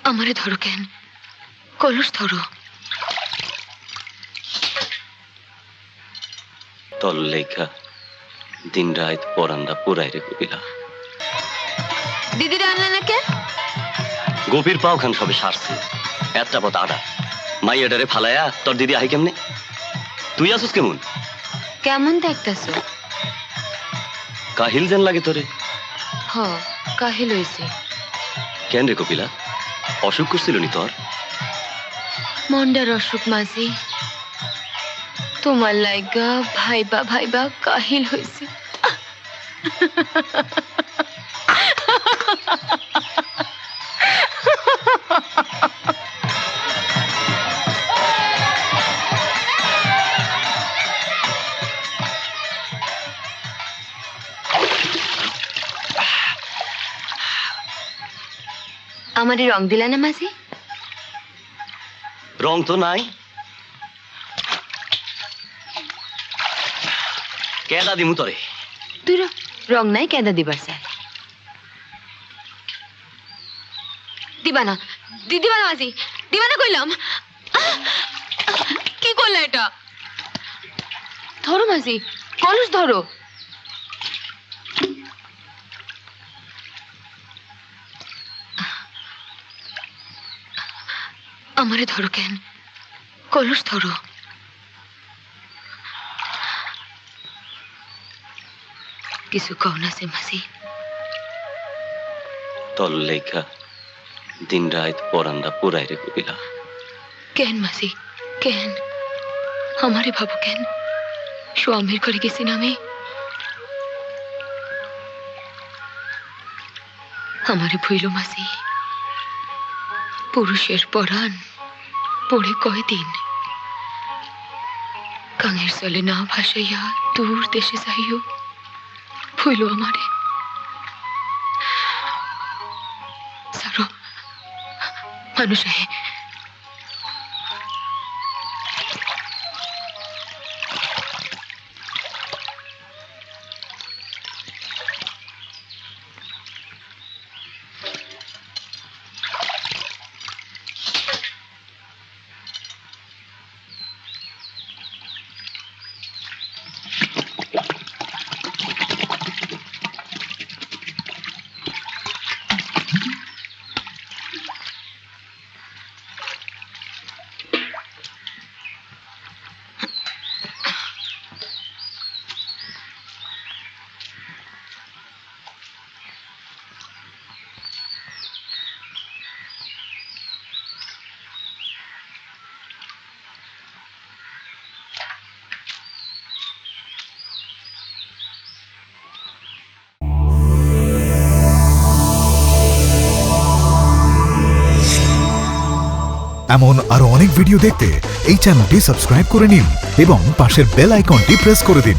আমারে ধরো কেন? কলস ধরো। তল লেখা দিন রাত পরান্দা পুরাই রে কপিলা। দিদি আনলে না কেন? গোপীর পাও খান সবে সারছে, একটা পথ আড়া মাইয়াটারে ফালায়া তোর দিদি আহি কেমনে? তুই আসুস কেমন? কেমন দেখতেছো? কাহিল যেন লাগে তোরে। হ, কাহিল হইছে। কেন রে কপিলা, অসুখ করছিল নি তোর? মন্ডার অসুখ মাঝি, তোমার লাইগা ভাইবা ভাইবা কাহিল হইছে। আমারে রং দিলা না মাঝি? রং তো নাই। কেদা দিমু তরে? তুই রং নাই কেদা দিবার স্যার? দিবা না, দিবা না মাঝি, দিবা না কইলাম। কি করলে এটা? ধরো মাঝি, কলস ধরো। আমারে ধরো কেন? কলস ধরো। কিছু কও না সে মাসি? তল লেখা দিন রাত পরান্দা পুরাই রে কপিলা। কেন মাসি, কেন? আমারে ভাবো কেন? স্বামীর করে গেছি না আমি? আমারে ভুইল মাসি, পুরুষের পরাণ পড়ে কয়দিন, কাঙের চলে না ভাসাইয়া দূর দেশে যাইও, ভুইল আমারে। সারো মানুষ আহে। এমন আরো অনেক ভিডিও দেখতে এই চ্যানেলটি সাবস্ক্রাইব করে নিন এবং পাশের বেল আইকনটি প্রেস করে দিন।